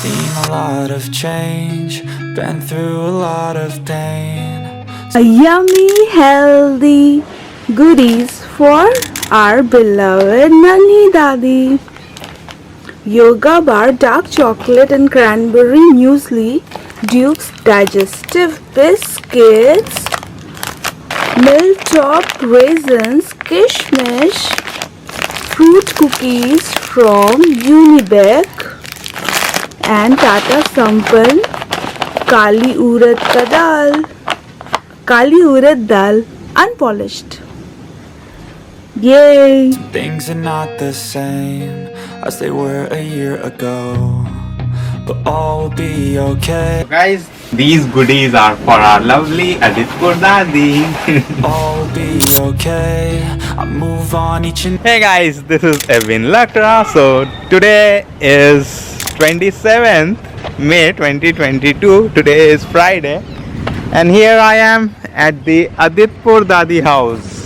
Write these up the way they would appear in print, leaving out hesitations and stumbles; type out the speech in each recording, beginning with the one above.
seen a lot of change, been through a lot of pain. A yummy, healthy goodies for our beloved Nanhi Dadi. YOGABAR dark chocolate and cranberry muesli, Duke's digestive biscuits, milk top raisins, kishmish, fruit cookies from UNIBIC, and Tata Sampann Kali Urad dal unpolished. Yay! Things are not the same as they were a year ago, but all will be okay. Guys, these goodies are for our lovely Adityapur Dadi. All will be okay. I move on each and Hey guys, this is Evewin Lakra. So today is 27th May 2022. Today is Friday, and here I am at the Adityapur Dadi house.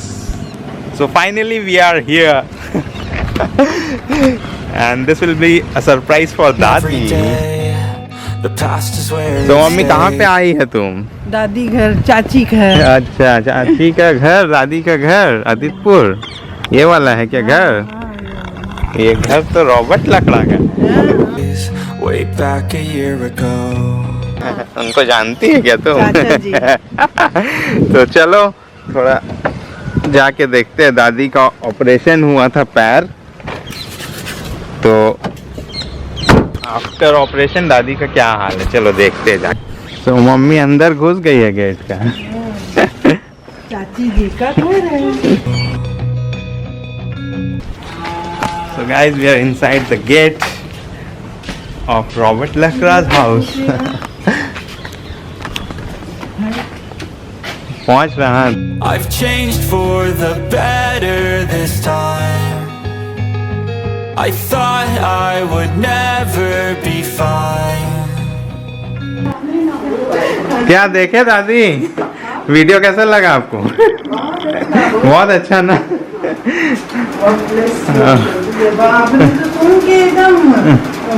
So finally we are here. And this will be a surprise for every Dadi. day. The past is where तो it mummy कहाँ पे stays. आई है तुम? दादी घर, चाची घर। अच्छा, चाची का घर, दादी का घर, आदित्यपुर। ये वाला है क्या घर? ये घर तो रॉबर्ट लकड़ा का। Way back a year ago. उनको जानती है क्या तुम? चाचा जी। तो चलो थोड़ा जाके देखते हैं। दादी का ऑपरेशन हुआ था पैर, तो आफ्टर ऑपरेशन दादी का क्या हाल है, चलो देखते हैं जाके। तो मम्मी अंदर घुस गई है गेट का। चाची जी का घर है। So guys, we are inside the gate of Robert Lakra's house. पहुंच रहा। I've changed for the better this time. I thought I would never be fine. क्या देखे दादी? वीडियो कैसा लगा आपको? बहुत अच्छा ना? आपने तो सुन के एकदम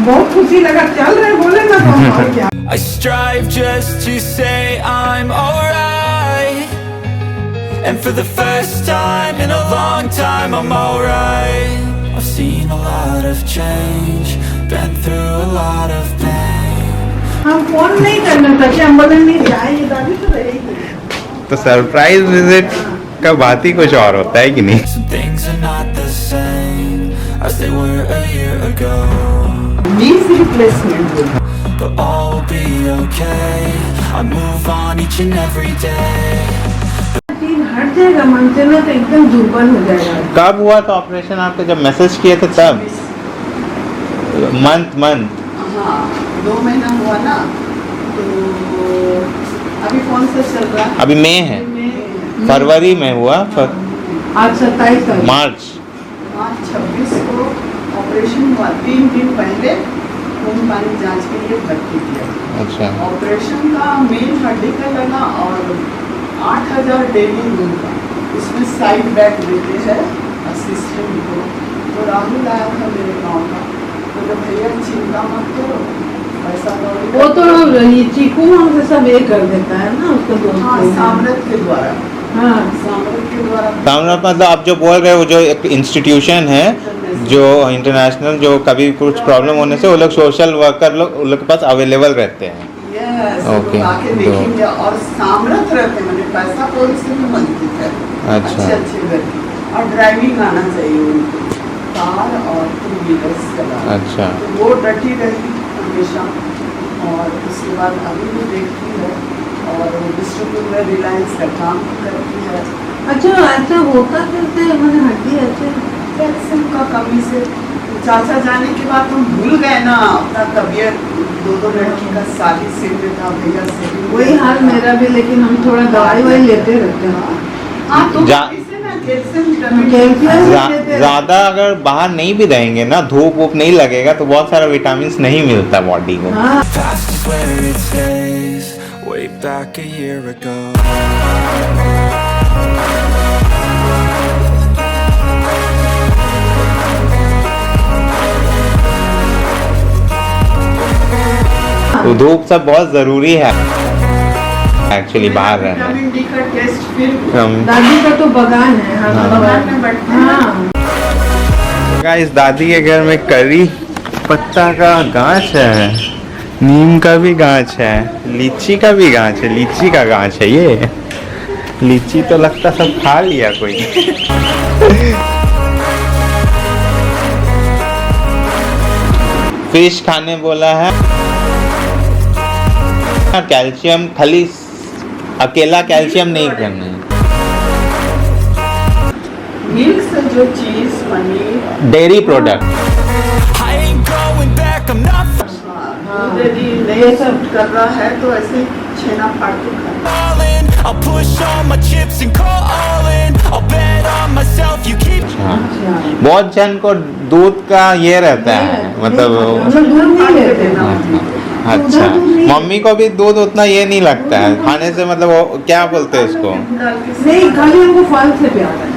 बहुत खुशी लगा। चल रहे बोले ना तो हम क्या। I strive just to say I'm alright, and for the first time in a long time I'm alright. I've seen a lot of change, been through a lot of pain. हम फोन नहीं करना था कि ambulance नहीं जाए, ये दादी तो रहेगी। तो सरप्राइज विजिट का बात ही कुछ और होता है कि नहीं? Some things are not the same as they were a year ago, knees replacement. but all will be okay. I move on each and every day. हट जाएगा मन से ना तो एकदम दुर्बल हो जाएगा। कब हुआ था ऑपरेशन आपका? जब मैसेज किए थे तब? मंथ हाँ, 2 महीना हुआ ना। तो अभी कौन सा चल रहा है? अभी मई है, फरवरी में हुआ। आज 27 तारीख। मार्च 26 को ऑपरेशन हुआ। 3 दिन पहले खून पानी जांच के लिए भर्ती किया। अच्छा। ऑपरेशन का मेन हड्डी का लगा और 8,000 डेली रूम का। इसमें साइड बैक देते हैं असिस्टेंट को। तो राहुल आया था मेरे गांव का, तो जब भैया चिंता मत करो, पैसा वो तो ये चीकू वहाँ से सब ये कर देता है ना उसको। हाँ, सामरत के द्वारा। हाँ, सामरत के द्वारा। सामने मतलब आप जो बोल रहे हो, जो एक इंस्टीट्यूशन है जो इंटरनेशनल, जो कभी कुछ प्रॉब्लम होने से वो लोग सोशल वर्कर लोग उन लोग के पास अवेलेबल रहते हैं। ओके, आके देखेंगे। और सामरत रहते हैं, पैसा कोई से भी बनती है। अच्छा। अच्छे घर की। और ड्राइविंग आना चाहिए उनको, कार और 2 व्हीलर्स चलाना। अच्छा। तो वो डटी रहती हमेशा। और उसके बाद अभी भी देखती है, और डिस्ट्रिक्ट में रिलायंस का काम करती है। अच्छा, ऐसा होता कैसे? मैंने हड्डी ऐसे कैल्शियम का कमी से। चाचा जाने के बाद हम भूल गए ना अपना तबीयत। 2 लड़की का शादी से में था, भैया से वही हाल मेरा भी। लेकिन हम थोड़ा दवाई वाई लेते रहते हैं। हाँ, तो ज्यादा अगर बाहर नहीं भी रहेंगे ना, धूप वूप नहीं लगेगा तो बहुत सारा विटामिन नहीं मिलता बॉडी को। Past is where it stays. Way back a year ago. तो धूप सब बहुत जरूरी है एक्चुअली बाहर रहना। विटामिन डी का टेस्ट फिर हम दादी का तो बगान है। हाँ, बगान में बैठते हैं। हाँ। गाइस दादी के घर में करी पत्ता का गाछ है, नीम का भी गाछ है, लीची का भी गाछ है, लीची का गाछ है ये। लीची तो लगता सब खा लिया कोई। फिश खाने बोला है। कैल्शियम खाली अकेला कैल्शियम नहीं करना है। मिल्क से जो चीज paneer dairy product I ain't going back, I'm not यदि नहीं सब कर रहा है तो ऐसे छेना फाड़ के खाना। falling. I'll push all my chips and call all in. I'll bet on myself, you keep बहुत जन को दूध का ये रहता है, मतलब दूध नहीं लेते ना। अच्छा मम्मी को भी दूध उतना ये नहीं लगता है खाने से, मतलब वो क्या बोलते हैं उसको, नहीं खाली हमको फल से प्यार है।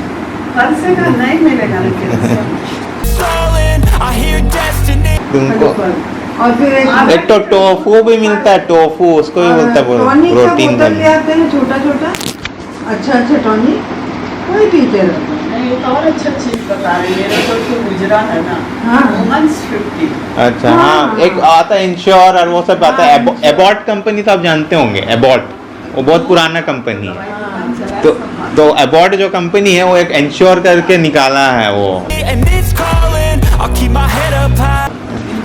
फल से का नहीं मिलेगा लेकिन stalling. I hear destiny. तुमको और फिर एक तो टोफू भी मिलता है, टोफू उसको भी बोलता है टॉनिक का प्रोटीन बोतल ले आते हैं छोटा छोटा। अच्छा टॉनिक कोई पीते रहता है। नहीं तो और अच्छा चीज बता रही है, मेरा तो गुजरा है ना। हाँ वुमेन्स 50। अच्छा हाँ एक आता है इंश्योर और वो सब आता है। एबॉट कंपनी तो आप जानते होंगे, एबॉट वो बहुत पुराना कंपनी है। तो एबॉट जो कंपनी है वो एक इंश्योर करके निकाला है वो। And it's calling. I'll keep my head up high.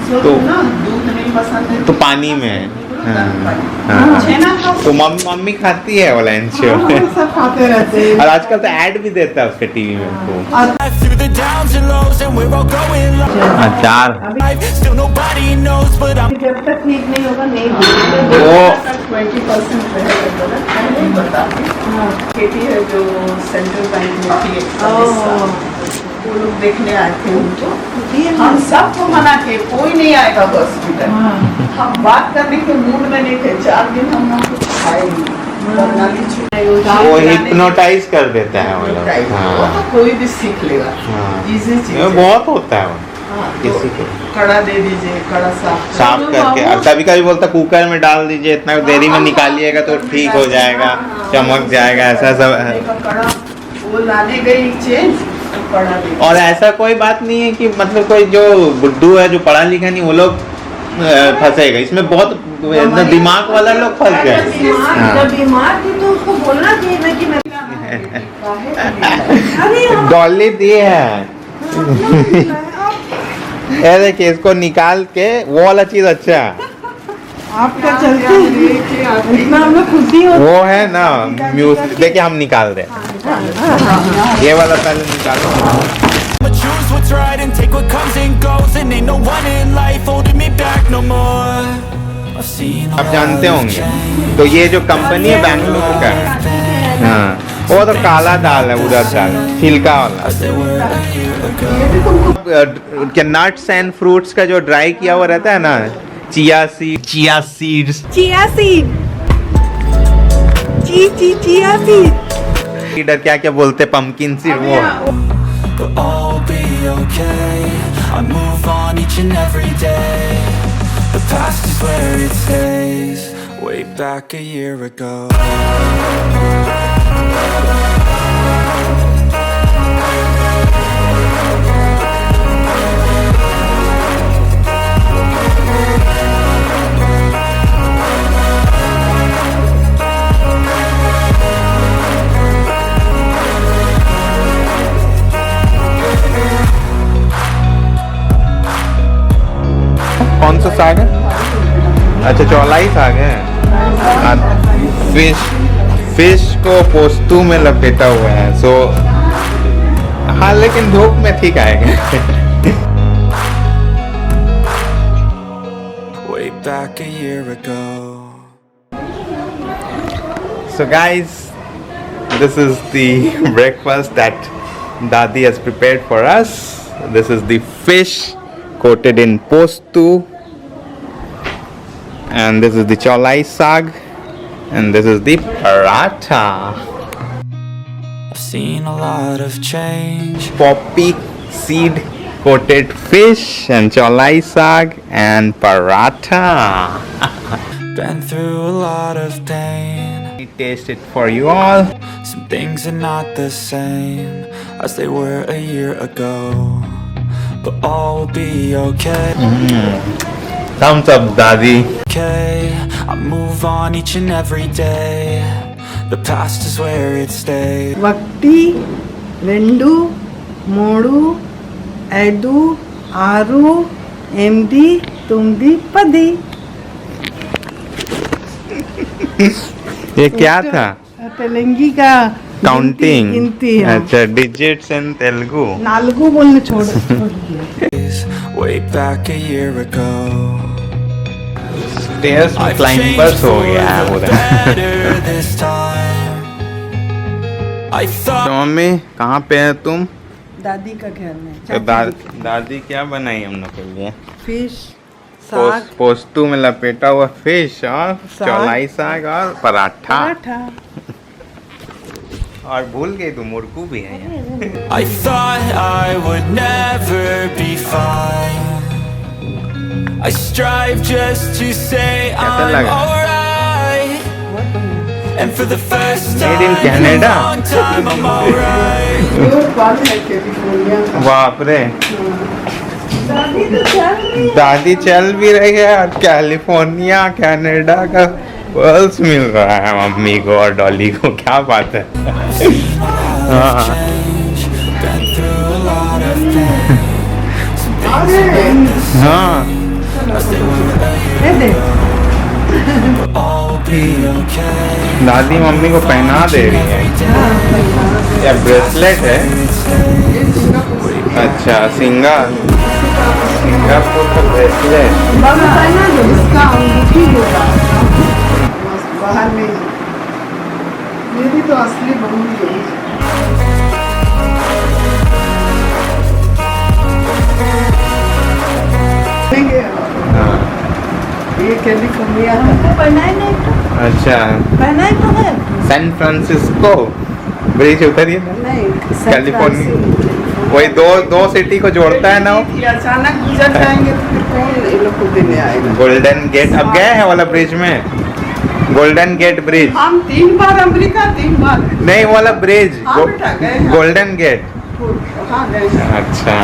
तो ना दूध नहीं पसंद है तो पानी में छेना खाओ। तो मम्मी खाती है वाला इंश्योर। सब खाते रहते हैं। और आजकल तो ऐड भी देता है उसके टीवी में उसको। Through the downs and lows, and we're all going अचार live. Still nobody knows, but I'm जब तक ठीक नहीं होगा नहीं वो 20% रहेगा नहीं बता। खेती है जो सेंट्रल बैंक में थी, वो लोग देखने आए थे उनको। हम सबको मना किए कोई नहीं आएगा हॉस्पिटल। हम बात करने के मूड में नहीं थे। 4 दिन हम लोग कुछ खाए नहीं। वो हिप्नोटाइज कर देता है वो लोग। वो तो कोई भी सीख लेगा। इजी चीज है। बहुत होता है वो किसी को। कड़ा दे दीजिए, कड़ा साफ करके कभी कभी बोलता कुकर में डाल दीजिए, इतना देरी में निकालिएगा तो ठीक हो जाएगा, चमक जाएगा, ऐसा सब। कड़ा वो लाने गई चेंज कड़ा दे। और ऐसा कोई बात नहीं है कि मतलब कोई जो बुड्ढू है जो पढ़ा लिखा नहीं वो लोग फंसेगा इसमें। बहुत दिमाग वाला लोग फंस गए। जब बीमार थी तो उसको बोलना चाहिए ना कि मैं डॉली दिए है। ये देखिए इसको निकाल के वो वाला चीज अच्छा है। आपका चलते इतना हम लोग खुशी हो। वो है ना म्यूजिक, देखिए हम निकाल दे ये वाला पहले निकालो। I'ma choose what's right and take what comes and goes, and ain't no one in life holding me back no more. I've seen आप जानते होंगे तो ये जो कंपनी है बैंगलोर का है, हाँ वो तो काला दाल है, उड़द दाल छिलका वाला। क्या नट्स एंड फ्रूट्स का जो ड्राई किया हुआ रहता है ना, चिया सीड्स चिया सीड इधर क्या क्या बोलते पंपकिन सीड वो है। but all be okay. I move on each and every day. The past is where it stays. Way back a year ago. कौन सा साग है? अच्छा चौलाई साग है। फिश को पोस्तु में लपेटा हुआ है। सो हाँ लेकिन धूप में ठीक आएगा। Way back a year ago. So guys, this is the breakfast that Dadi has prepared for us. This is the fish coated in postu, and this is the chaulai saag, and this is the paratha. I've seen a lot of change. Poppy seed coated fish and chaulai saag and paratha. been through a lot of pain. We taste it for you all. Some things are not the same as they were a year ago, but all will be okay. Thumbs up, Dadi. Okay, I move on each and every day. The past is where it stays. ఒకటి రెండు మూడు ఐదు ఆరు ఎనిమిది తొమ్మిది 10 ये क्या था? तेलंगी का काउंटिंग. गिनती अच्छा, डिजिट्स इन तेलुगु. 4 बोलने छोड़ Way back a year ago, stairs में I've क्लाइंबर्स changed हो for गया है the पूरा. better this time. I तो thought मम्मी कहाँ पे है तुम? दादी का घर में तो दादी क्या बनाई हम लोग के लिए? फिश साग पोस्तु में लपेटा हुआ फिश और साग। चौलाई साग और पराठा. पराठा और भूल गई तू मुरकू भी है यहाँ. I thought I would never be fine. I strive just to say I'm लगा? alright, and for the first Made time in in a Canada. long time I'm alright. बाप रे, दादी तो चल रही है दादी चल भी रही है और कैलिफोर्निया कनाडा का पर्ल्स मिल रहा है मम्मी को और डॉली को. क्या बात है. हाँ. Change, been through a lot of pain. Some things are not the same हाँ. as they were a year ये देख ago. All will be okay. दादी मम्मी को पहना दे रही है. या ब्रेसलेट है. अच्छा, सिंगापुर का ब्रेसलेट. बाबा पहना दो इसका अंगूठी होगा बाहर में ये भी तो असली बहू है हाँ. ये कैलिफोर्निया पहना ही नहीं तो अच्छा, पहना ही तो है सैन फ्रांसिस्को ब्रिज उतरिए ना. नहीं कैलिफोर्निया. वही दो सिटी को जोड़ता है ना वो. ये अचानक गुजर जाएंगे तो फिर कौन ये लोग को देने आएगा गोल्डन गेट अब गए हैं वाला ब्रिज में. गोल्डन गेट ब्रिज हम 3 बार अमेरिका 3 बार नहीं, वो वाला ब्रिज हाँ बेटा गए हैं। Golden Gate. हाँ गए हैं। अच्छा.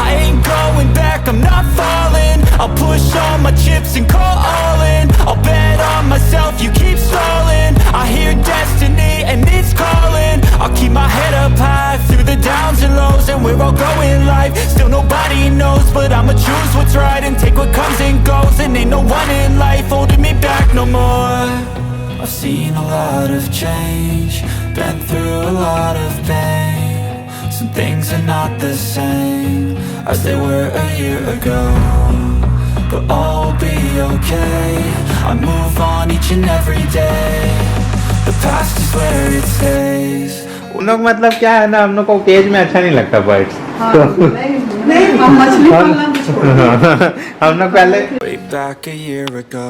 I ain't going back, I'm not falling. I'll push all my chips and call all in. I'll bet on myself, you keep stalling. I hear destiny and it's calling. I'll keep my head up high through the downs and lows, and we're all going live. Still nobody knows, but I'ma choose what's right and take what comes and goes. And ain't no one in life holding me back no more. I've seen a lot of change, been through a lot of pain. Some things are not the same as they were a year ago, but all will be okay. I move on each and every day. The past is where it stays. उन लोग मतलब क्या है ना, हम लोग को cage में अच्छा नहीं लगता बर्ड्स. हाँ, नहीं हम मछली पालना भी छोड़ दिए। हम लोग पहले Way back a year ago.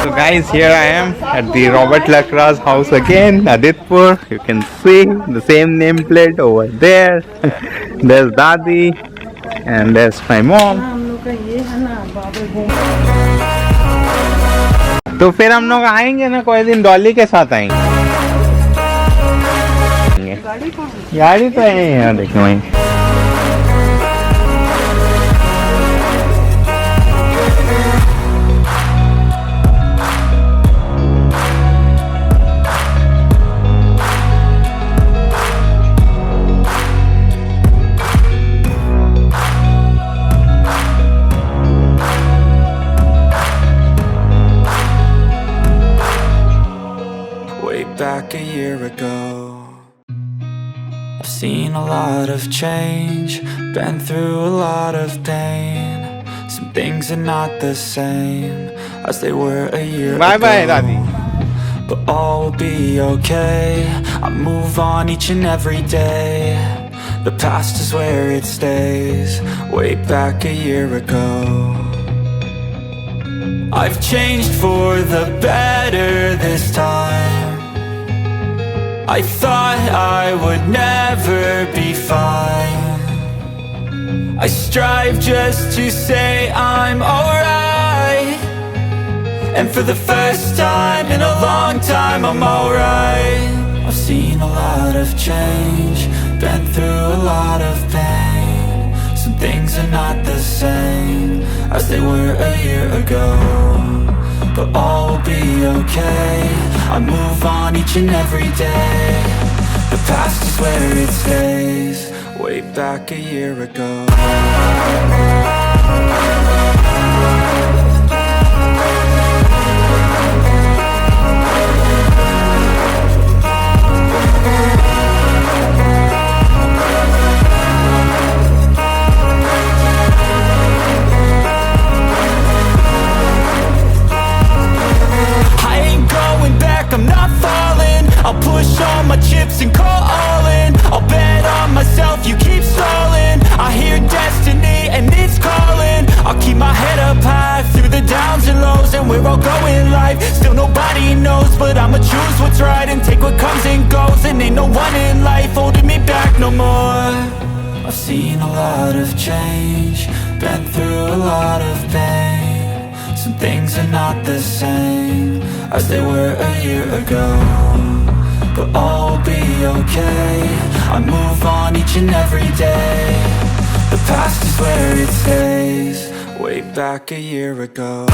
So guys, here I am at the Robert Lakra's house again, Adityapur. You can see the same nameplate over there. There's Dadi and there's my mom. हम लोग का ये है ना बाबे घूम तो फिर हम लोग आएंगे ना कोई दिन, डॉली के साथ आएंगे. गाड़ी कहाँ है? गाड़ी तो है यहाँ, देखो वहीं. Way back a year ago. I've seen a lot of change, been through a lot of pain. Some things are not the same as they were a year Bye ago. bye, Dadi. But all will be okay. I move on each and every day. The past is where it stays. Way back a year ago. I've changed for the better this time. I thought I would never be fine. I strive just to say I'm alright. And for the first time in a long time I'm alright. I've seen a lot of change, been through a lot of pain. Some things are not the same as they were a year ago, but all will be okay. I move on each and every day. The past is where it stays. Way back a year ago. I'm not falling. I'll push all my chips and call all in. I'll bet on myself, you keep stalling. I hear destiny and it's calling. I'll keep my head up high through the downs and lows. And we're all going life, still nobody knows. But I'ma choose what's right and take what comes and goes. And ain't no one in life holding me back no more. I've seen a lot of change, been through a lot of pain. Some things are not the same as they were a year ago, but all will be okay. I move on each and every day. The past is where it stays. Way back a year ago.